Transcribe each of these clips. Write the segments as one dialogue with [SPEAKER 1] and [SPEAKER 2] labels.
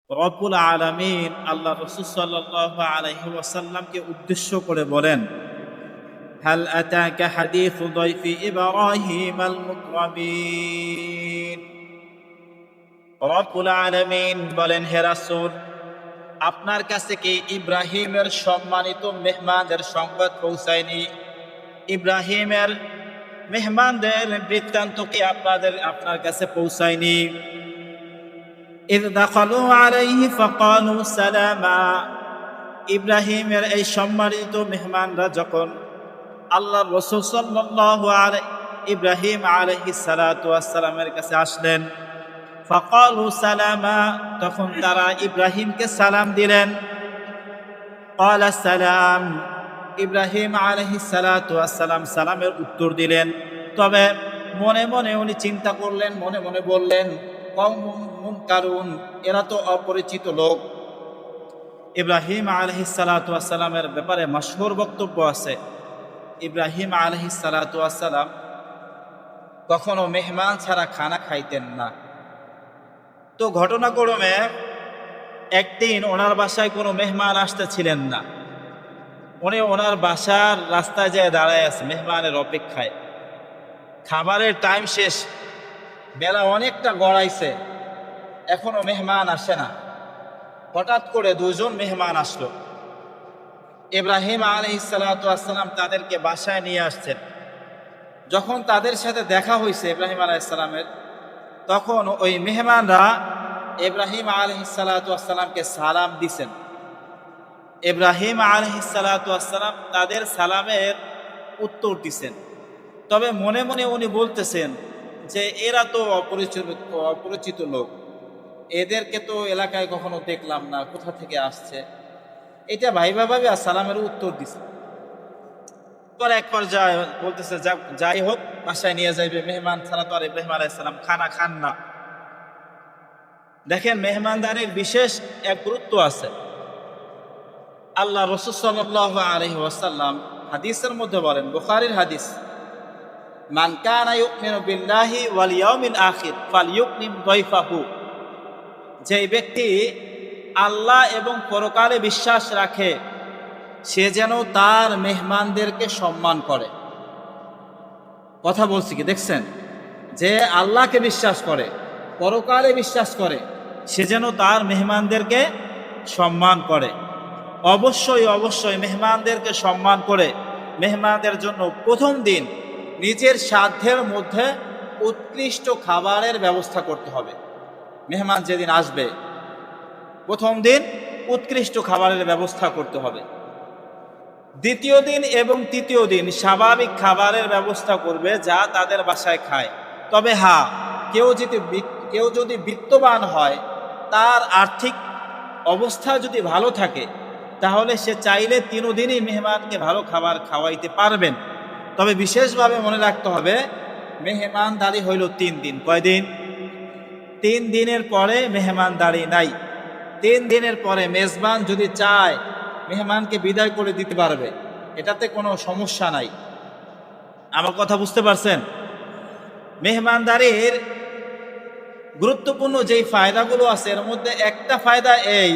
[SPEAKER 1] রব্বুল আলামিন আল্লাহ রাসূল সাল্লাল্লাহু আলাইহি ওয়াসাল্লামকে উদ্দেশ্য করে বলেন, হাল আতাকা হাদিসু দাইফি ইব্রাহিম আল মুকরামিন। রব্বুল আলামিন বলেন, হে রাসূল, আপনার কাছে কি ইব্রাহিমের সম্মানিত মেহমানদের সংবাদ পৌঁছায়নি? ইব্রাহিমের মেহমানদের বৃত্তান্ত কি আপনার কাছে পৌঁছায়নি? ইয দাখালু আলাইহি ফাকালু সালামা। ইব্রাহিমের এই সম্মানিত মেহমানরা যখন আল্লাহর রাসূল সাল্লাল্লাহু আলাইহি ইব্রাহিম আলাইহিস সালাতু ওয়াস সালামের কাছে আসলেন, ফাকালু সালামা, তখন তারা ইব্রাহিমকে সালাম দিলেন। ক্বালা সালাম, ইব্রাহিম আলাইহিস সালাতু ওয়াস সালাম সালামের উত্তর দিলেন। তবে মনে মনে উনি চিন্তা করলেন, মনে মনে বললেন, কওমুন মুনকারুন, এরা তো অপরিচিত লোক। ইব্রাহিম আলাইহিস সালাতু ওয়াস সালামের ব্যাপারে মাশহুর বক্তব্য আছে। ইব্রাহিম আলাইহিস সালাতু ওয়াস সালাম কখনো মেহমান ছাড়া খানা খাইতেন না। তো ঘটনাক্রমে একদিন ওনার বাসায় কোনো মেহমান আসতেছিলেন না। উনি ওনার বাসার রাস্তায় যেয়ে দাঁড়ায় আছে মেহমানের অপেক্ষায়। খাবারের টাইম শেষ, বেলা অনেকটা গড়াইছে, এখনো মেহমান আসে না। হঠাৎ করে দুজন মেহমান আসলো। ইব্রাহিম আলাইহিস সালাতু ওয়াস সালাম তাদেরকে বাসায় নিয়ে আসছেন। যখন তাদের সাথে দেখা হয়েছে ইব্রাহিম আলাইহিস সালামের, তখন ওই মেহমানরা ইব্রাহিম আলাইহিস সালাতু ওয়াস সালামকে সালাম দিছেন। ইব্রাহিম আলাইহিস সালাতু ওয়াস সালাম তাদের সালামের উত্তর দিছেন। তবে মনে মনে উনি বলতেছেন যে এরা তো অপরিচিত লোক, এদেরকে তো এলাকায় কখনো দেখলাম না, কোথা থেকে আসছে, এটা ভাইবা ভাবে সালামের উত্তর দিছে। পরে এক পর্যায়ে বলতেছে, যাই হোক, বাসায় নিয়ে যাইবে, মেহমান ছাড়া তো আর ইব্রাহিম আলাইহিস সালাম খানা খান না। দেখেন, মেহমানদারির বিশেষ এক গুরুত্ব আছে। আল্লাহ রাসূল সাল্লাল্লাহু আলাইহি ওয়াসাল্লাম হাদিসের মধ্যে বলেন, বুখারীর হাদিস, মান কানা ইউমিনু বিল্লাহি ওয়াল ইয়াউমিল আখির ফালইউকরিম দাইফাহু। যে ব্যক্তি আল্লাহ এবং পরকালে বিশ্বাস রাখে, সে যেন তার মেহমানদেরকে সম্মান করে। কথা বলছি কি দেখছেন? যে আল্লাহকে বিশ্বাস করে, পরকালে বিশ্বাস করে, সে যেন তার মেহমানদেরকে সম্মান করে। অবশ্যই অবশ্যই মেহমানদেরকে সম্মান করে মেহমানদের জন্য প্রথম দিন নিজের সাধ্যের মধ্যে উৎকৃষ্ট খাবারের ব্যবস্থা করতে হবে। মেহমান যেদিন আসবে, প্রথম দিন উৎকৃষ্ট খাবারের ব্যবস্থা করতে হবে। দ্বিতীয় দিন এবং তৃতীয় দিন স্বাভাবিক খাবারের ব্যবস্থা করবে, যা তাদের বাসায় খায়। তবে হ্যাঁ, কেউ যদি বিত্তবান হয়, তার আর্থিক অবস্থা যদি ভালো থাকে, তাহলে সে চাইলে 3 দিনই মেহমানকে ভালো খাবার খাওয়াইতে পারবেন। তবে বিশেষভাবে মনে রাখতে হবে, মেহমানদারি হইল 3 দিন। কয়দিন? 3 দিনের পরে মেহমানদারি নাই। 3 দিনের পরে মেজবান যদি চায় মেহমানকে বিদায় করে দিতে পারবে, এটাতে কোনো সমস্যা নাই। আমার কথা বুঝতে পারছেন? মেহমানদারির গুরুত্বপূর্ণ যেই ফায়দাগুলো আছে, এর মধ্যে একটা ফায়দা এই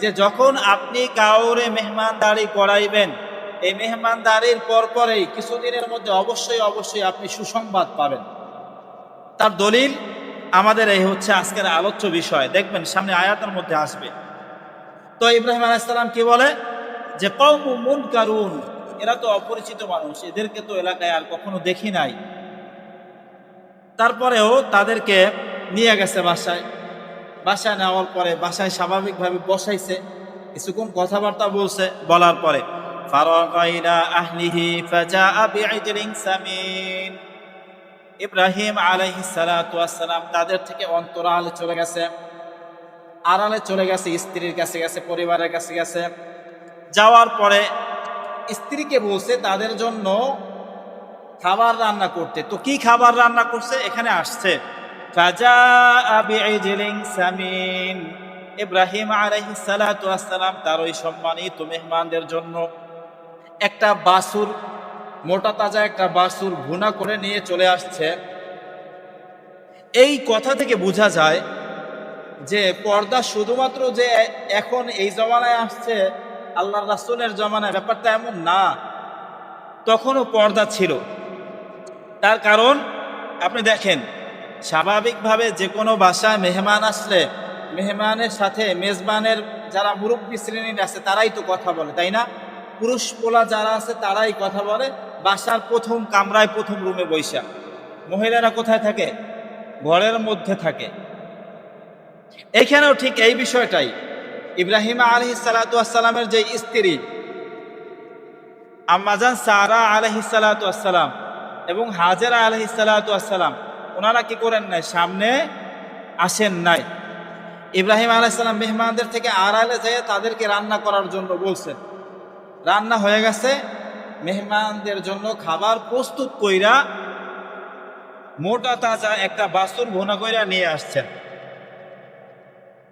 [SPEAKER 1] যে যখন আপনি কাউরে মেহমানদারি করাইবেন, এই মেহমানদারির পরপরেই কিছুদিনের মধ্যে অবশ্যই আপনি সুসংবাদ পাবেন। তার দলিল আমাদের এই হচ্ছে আজকের আলোচ্য বিষয়। দেখবেন সামনে আয়াতের মধ্যে আসবে। তো ইব্রাহিম আলাইহিস সালাম কি বলে যে কওমুন মুনকারুন, এরা তো অপরিচিত মানুষ, এদেরকে তো এলাকায় আর কখনো দেখি নাই। তারপরেও তাদেরকে নিয়ে গেছে বাসায় নেওয়ার পরে বাসায় স্বাভাবিকভাবে বসাইছে, কিছুক্ষণ কথাবার্তা বলছে। বলার পরে ফারাগা ইলা আহলিহি ফাজাআ বিইজলিন সামিন। ইব্রাহিম আলাইহিস সালাতু ওয়াস সালাম তাদের থেকে অন্তরালে চলে গেছে, আড়ালে চলে গেছে, স্ত্রীর কাছে গেছে, পরিবারের কাছে গেছে। যাওয়ার পরে স্ত্রীকে বলছে তাদের জন্য খাবার রান্না করতে। তো কি খাবার রান্না করছে এখানে আসছে, ফাজাআ বিইজলিন সামিন। ইব্রাহিম আলাইহিস সালাতু ওয়াস সালাম তার ওই সম্মানিত মেহমানদের জন্য একটা বাছুর, মোটা তাজা একটা বাছুর ভুনা করে নিয়ে চলে আসছে। এই কথা থেকে বোঝা যায় যে পর্দা শুধুমাত্র যে এখন এই জমানায় আসছে, আল্লাহর রাসূলের জমানায়, ব্যাপারটা এমন না। তখনও পর্দা ছিল। তার কারণ আপনি দেখেন, স্বাভাবিকভাবে যে কোনো বাসায় মেহমান আসলে মেহমানের সাথে মেজবানের যারা মুরব্বী শ্রেণীর আছে তারাই তো কথা বলে, তাই না? পুরুষ পোলা যারা আছে তারাই কথা বলে। বাসার প্রথম কামরায় প্রথম রুমে বৈশা, মহিলারা কোথায় থাকে? ঘরের মধ্যে থাকে। এইখানেও ঠিক এই বিষয়টাই। ইব্রাহিম আলাইহিস সালাতু ওয়াস সালামের যে স্ত্রী আম্মাজান সারা আলাইহিস সালাতু ওয়াস সালাম এবং হাজেরা আলাইহিস সালাতু ওয়াস সালাম, ওনারা কি করেন নাই? সামনে আসেন নাই। ইব্রাহিম আলাইহিস সালাম মেহমানদের থেকে আড়ালে যেয়ে তাদেরকে রান্না করার জন্য বলছেন। রান্না হয়ে গেছে, মেহমানদের জন্য খাবার প্রস্তুত কইরা মোটা তাজা একটা বাছুর ভুনা কইরা নিয়ে আসছেন।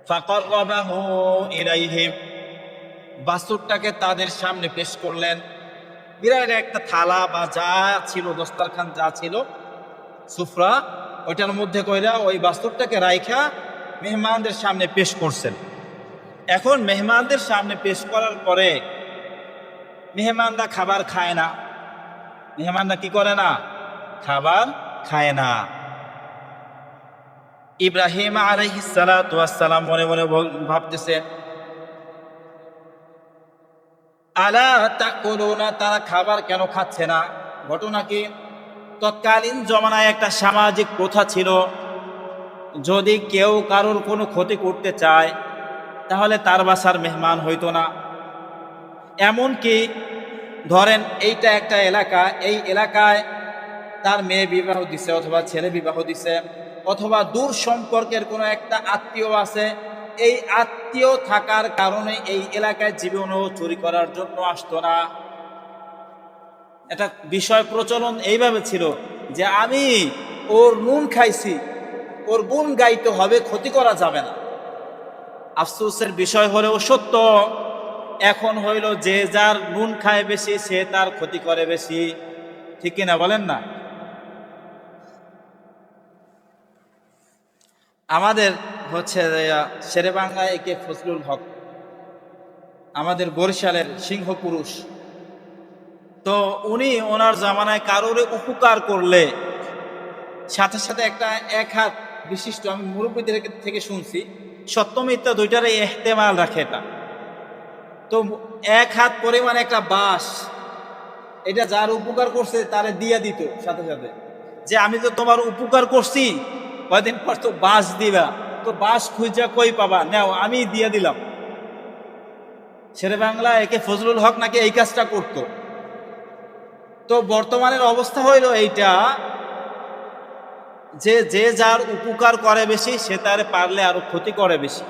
[SPEAKER 1] ফাকাররাবাহু ইলাইহিম, বাছুরটাকে তাদের সামনে পেশ করলেন। বিরাট একটা থালা বা যা ছিল, দস্তরখান যা ছিল, সুফরা, ওইটার মধ্যে কইরা ওই বাছুরটাকে রাইখা মেহমানদের সামনে পেশ করছেন। এখন মেহমানদের সামনে পেশ করার পরে মেহমানরা খাবার খায় না। মেহমানরা কি করে না? খাবার খায় না। ইব্রাহিম আলাইহিস সালাতু ওয়াস সালাম মনে মনে ভাবতেছে, আলা তাকুলুনা, তারা খাবার কেন খাচ্ছে না? ঘটনা কি? তৎকালীন জমানায় একটা সামাজিক প্রথা ছিল, যদি কেউ কারোর কোনো ক্ষতি করতে চায় তাহলে তার বাসার মেহমান হইতো না। এমনকি ধরেন এইটা একটা এলাকা, এই এলাকায় তার মেয়ে বিবাহ দিছে অথবা ছেলে বিবাহ দিছে, অথবা দূর সম্পর্কের কোনো একটা আত্মীয় আছে, এই আত্মীয় থাকার কারণে এই এলাকায় জীবনও চুরি করার জন্য আসতো না। একটা বিষয় প্রচলন এইভাবে ছিল যে আমি ওর নুন খাইছি, ওর গুণ গাইতে হবে, ক্ষতি করা যাবে না। আফসোসের বিষয় হলেও সত্য, এখন হইল যে যার নুন খায় বেশি সে তার ক্ষতি করে বেশি। ঠিক কিনা বলেন না? আমাদের হচ্ছে শেরেবাংলায় একে ফজলুল হক, আমাদের বরিশালের সিংহ পুরুষ। তো উনি ওনার জামানায় কারোরে উপকার করলে সাথে সাথে একটা এক হাত বিশিষ্ট, আমি মুরব্বীদের থেকে শুনছি, সত্য মিথ্যা দুইটারই ইহতেমাল রাখে এটা। তো এক হাত পরিমাণ একটা বাঁশ, এটা যার উপকার করছে তারে দিয়া দিত সাথে সাথে, যে আমি তো তোমার উপকার করছি, কয়দিন পর তো বাঁশ দিবা, তো বাঁশ খুঁজা কই পাবা, নাও আমি দিয়ে দিলাম। শেরে বাংলা একে ফজলুল হক নাকি এই কাজটা করত। তো বর্তমানের অবস্থা হইল এইটা যে যে যার উপকার করে বেশি সে তার পারলে আরো ক্ষতি করে বেশি।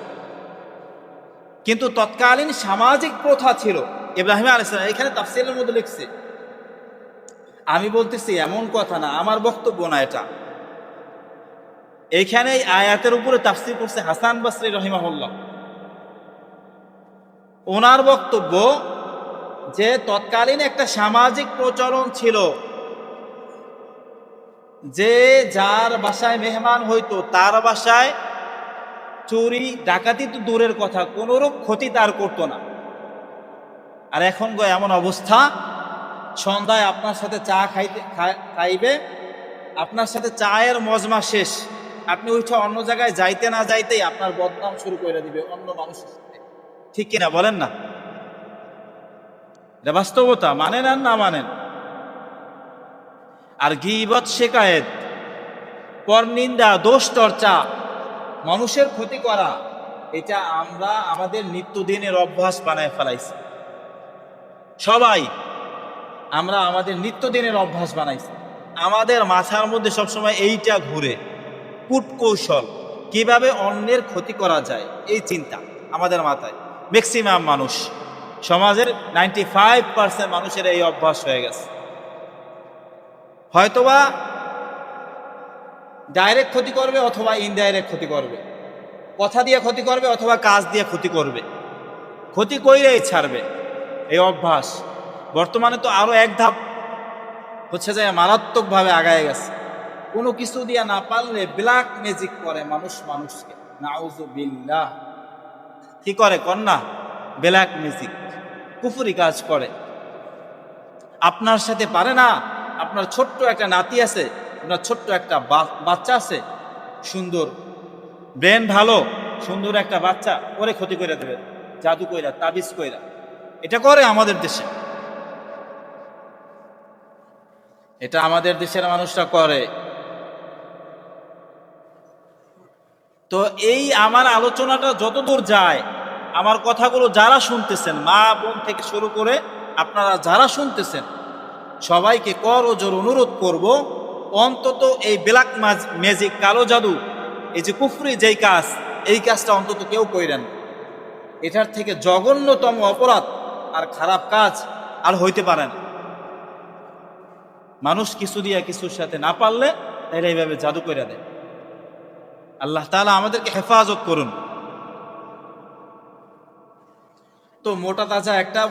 [SPEAKER 1] কিন্তু তৎকালীন সামাজিক প্রথা ছিল। ইব্রাহিম আলাইহিস সালাম এখানে তাফসীরের মধ্যে লিখছে, আমি বলতেছি এমন কথা না, আমার বক্তব্য না এটা। এইখানে এই আয়াতের উপরে তাফসীর করছে হাসান বসরি রাহিমাহুল্লাহ। ওনার বক্তব্য যে তৎকালীন একটা সামাজিক প্রচলন ছিল যে যার বাসায় মেহমান হইতো তার বাসায় চুরি ডাকাতি তো দূরের কথা, কোনোরূপ ক্ষতি তার করতো না। আর এখন গো এমন অবস্থা, সন্ধ্যায় আপনার সাথে চা খাইবে, আপনার সাথে চায়ের মজমা শেষ, আপনি উঠে অন্য জায়গায় যাইতে না যাইতেই আপনার বদনাম শুরু করে দিবে অন্য মানুষের সাথে। ঠিক কিনা বলেন না? এটা বাস্তবতা, মানেন আর না মানেন। আর গীবত, শিকায়েত, পরনিন্দা, দোষ চর্চা, মানুষের ক্ষতি করা, এটা আমরা আমাদের নিত্যদিনের অভ্যাস বানায় ফেলাইছি। সবাই আমরা আমাদের নিত্যদিনের অভ্যাস বানাইছি। আমাদের মাথার মধ্যে সবসময় এইটা ঘুরে, কূটকৌশল, কিভাবে অন্যের ক্ষতি করা যায়, এই চিন্তা আমাদের মাথায়। ম্যাক্সিমাম মানুষ, সমাজের 95% মানুষের এই অভ্যাস হয়ে গেছে। হয়তোবা ডাইরেক্ট ক্ষতি করবে অথবা ইনডাইরেক্ট ক্ষতি করবে, কথা দিয়ে ক্ষতি করবে অথবা কাজ দিয়ে ক্ষতি করবে, ক্ষতি কইরেই ছাড়বে। এই অভ্যাস বর্তমানে তো আরো এক ধাপ হচ্ছে যে মারাত্মকভাবে আগায় গেছে। কোনো কিছু দিয়া না পারলে ব্ল্যাক ম্যাজিক করে মানুষ মানুষকে। নাউযুবিল্লাহ। কি করে কন্যা? ব্ল্যাক মিউজিক, কুফরি কাজ করে। আপনার সাথে পারে না? আপনার ছোট্ট একটা নাতি আছে, আপনার ছোট্ট একটা বাচ্চা আছে, সুন্দর ব্রেন ভালো, সুন্দর একটা বাচ্চা, ওরে ক্ষতি করে দেবে জাদু কইরা, তাবিজ কইরা। এটা করে আমাদের দেশে, এটা আমাদের দেশের মানুষরা করে। তো এই আমার আলোচনাটা যতদূর যায়, আমার কথাগুলো যারা শুনতেছেন, মা বোন থেকে শুরু করে আপনারা যারা শুনতেছেন, সবাইকে করজোর অনুরোধ করব, অন্তত এই ব্ল্যাক ম্যাজিক, কালো জাদু, এই যে কুফরি যেই কাজ, এই কাজটা অন্তত কেউ কইরেন। এটার থেকে জঘন্যতম অপরাধ আর খারাপ কাজ আর হইতে পারে না। মানুষ কিছু দিয়ে কিছুর সাথে না পারলে তাইলে এইভাবে জাদু কইরা দেয়। আল্লাহ তাআলা আমাদেরকে হেফাজত করুন। তো মোটা তাজা একটা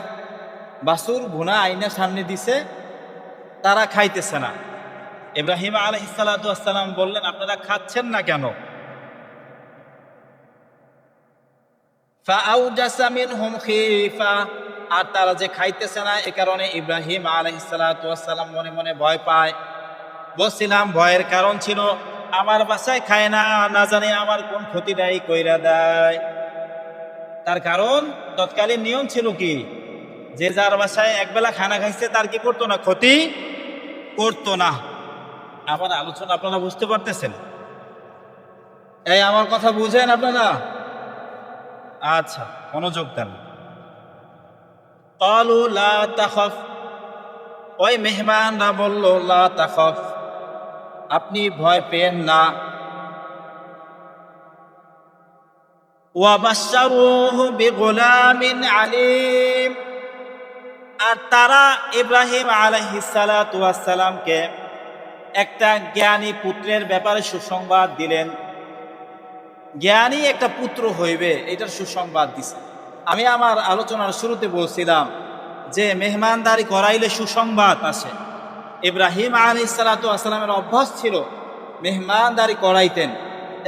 [SPEAKER 1] বাছুর ভুনা আইনা সামনে দিছে, তারা খাইতেছে না। ইব্রাহিম আলাইহিস সালাতু ওয়াস সালাম বললেন, আপনারা খাচ্ছেন না কেন? ফাআউজাসা মিনহুম খীফা, আর তারা যে খাইতেছে না এ কারণে ইব্রাহিম আলাইহিস সালাতু ওয়াস সালাম মনে মনে ভয় পায়। বলছিলাম ভয়ের কারণ ছিল আমার বাসায় খায় না, না জানি আমার কোন ক্ষতিটাই কইরা দেয়। তার কারণ তৎকালীন নিয়ম ছিল কি, যে যার বাসায় একবেলা খানা খাইছে তার কি করতো না? ক্ষতি করতো না। আমার আলোচনা আপনারা বুঝতে পারতেছেন? এই আমার কথা বুঝেন আপনারা? আচ্ছা, মনোযোগ দেন। ক্বালু লা তাখাফ, ওই মেহমানরা বলল, লা তাখাফ, আপনি ভয় পেয়েন না। ওয়া বাশশারুহু বিগুলামিন আলীম, আর তারা ইব্রাহিম আলাইহিস সালাতু ওয়াস সালামকে একটা জ্ঞানী পুত্রের ব্যাপারে সুসংবাদ দিলেন। জ্ঞানী একটা পুত্র হইবে, এটার সুসংবাদ দিছে। আমি আমার আলোচনার শুরুতে বলছিলাম যে মেহমানদারি করাইলে সুসংবাদ আসে। ইব্রাহিম আলাইহিস সালাতু ওয়াস সালামের অভ্যাস ছিল মেহমানদারি করাইতেন।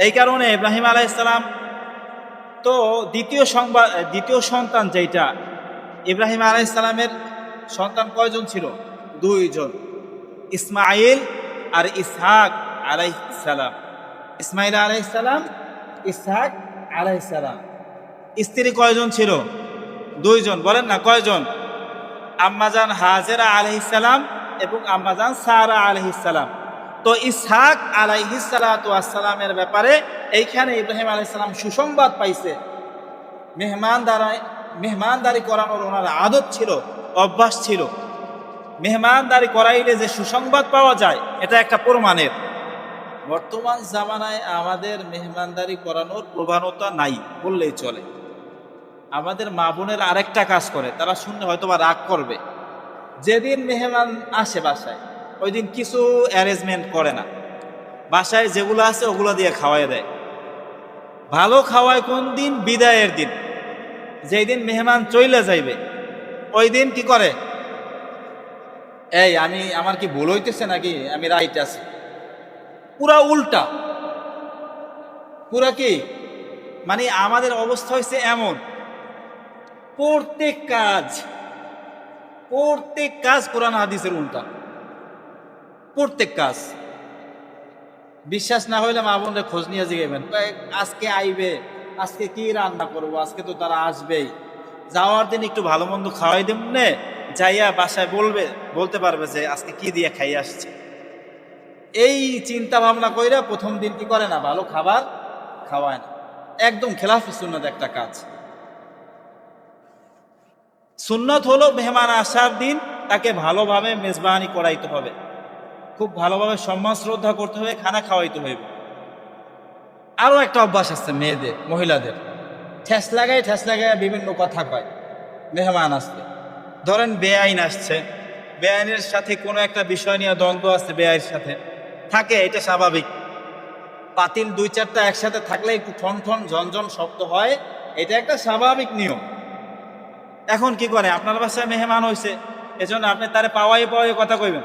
[SPEAKER 1] এই কারণে ইব্রাহিম আলাইহিস সালাম তো দ্বিতীয় সন্তান যেটা, ইব্রাহিম আলাইহিস সালামের সন্তান কয়জন ছিল? 2 জন, ইসমাইল আর ইসহাক আলাইহিস সালাম। ইসমাইল আলাইহিস সালাম, ইসহাক আলাইহিস সালাম। স্ত্রী কয়জন ছিল? 2 জন। বলেন না কয়জন? আম্মাজান হাজেরা আলাইহিস সালাম এবং আম্মাজান সারা আলাইহিস সালাম। তো ইসহাক আলাইহিস সালাতু ওয়াস সালামের ব্যাপারে এইখানে ইব্রাহিম আলাইহিস সালাম সুসংবাদ পাইছে। মেহমানদারি করানোর ওনার আদত ছিল, অভ্যাস ছিল। মেহমানদারি করাইলে যে সুসংবাদ পাওয়া যায়, এটা একটা প্রমাণের। বর্তমান জামানায় আমাদের মেহমানদারি করানোর প্রবণতা নাই বললেই চলে। আমাদের মা বোনের আরেকটা কাজ করে, তারা শুনলে হয়তো বা রাগ করবে। যেদিন মেহমান আসে বাসায়, ওই দিন কিছু অ্যারেঞ্জমেন্ট করে না, বাসায় যেগুলো আছে ওগুলো দিয়ে খাওয়াই দেয়। ভালো খাওয়ায় কোন দিন? বিদায়ের দিন, যেই দিন মেহমান চইলে যাইবে, ওই দিন কি করে? এই আমার কি ভুল হইতেছে নাকি আমি রাইট আছি? পুরা উল্টা, পুরা কি মানে আমাদের অবস্থা হয়েছে এমন, প্রত্যেক কাজ কোরআন হাদিসের উল্টা, প্রত্যেক কাজ। বিশ্বাস না হইলে মা বোনরা খোঁজ নিয়ে জিগাইবেন, আজকে আইবে, আজকে কি রান্না করবো, আজকে তো তারা আসবেই, যাওয়ার দিন একটু ভালো মন্দ খাওয়াই দেব নে, যাইয়া বাসায় বলতে পারবে যে আজকে কি দিয়ে খাই আসছে। এই চিন্তা ভাবনা কইরা প্রথম দিন কি করে না? ভালো খাবার খাওয়ায় না। একদম খেলাফি সুন্নাত একটা কাজ। সুন্নত হলো মেহমান আসার দিন তাকে ভালোভাবে মেজবানি করাইতে হবে, খুব ভালোভাবে সম্মান শ্রদ্ধা করতে হবে, খানা খাওয়াইতে হবে। আরো একটা অভ্যাস আছে মেয়েদের, মহিলাদের, ঠেস লাগায় বিভিন্ন কথা কয় মেহমান আসলে। ধরেন বেআইন আসছে, বেআইনের সাথে কোনো একটা বিষয় নিয়ে দ্বন্দ্ব আছে, বেআইনের সাথে থাকে, এটা স্বাভাবিক। পাতিল 2-4টা একসাথে থাকলে একটু ঠন ঠন ঝনঝন শব্দ হয়, এটা একটা স্বাভাবিক নিয়ম। এখন কি করে? আপনার বাসায় মেহমান হয়েছে, এজন্য আপনি তারে পাওয়াই কথা কইবেন,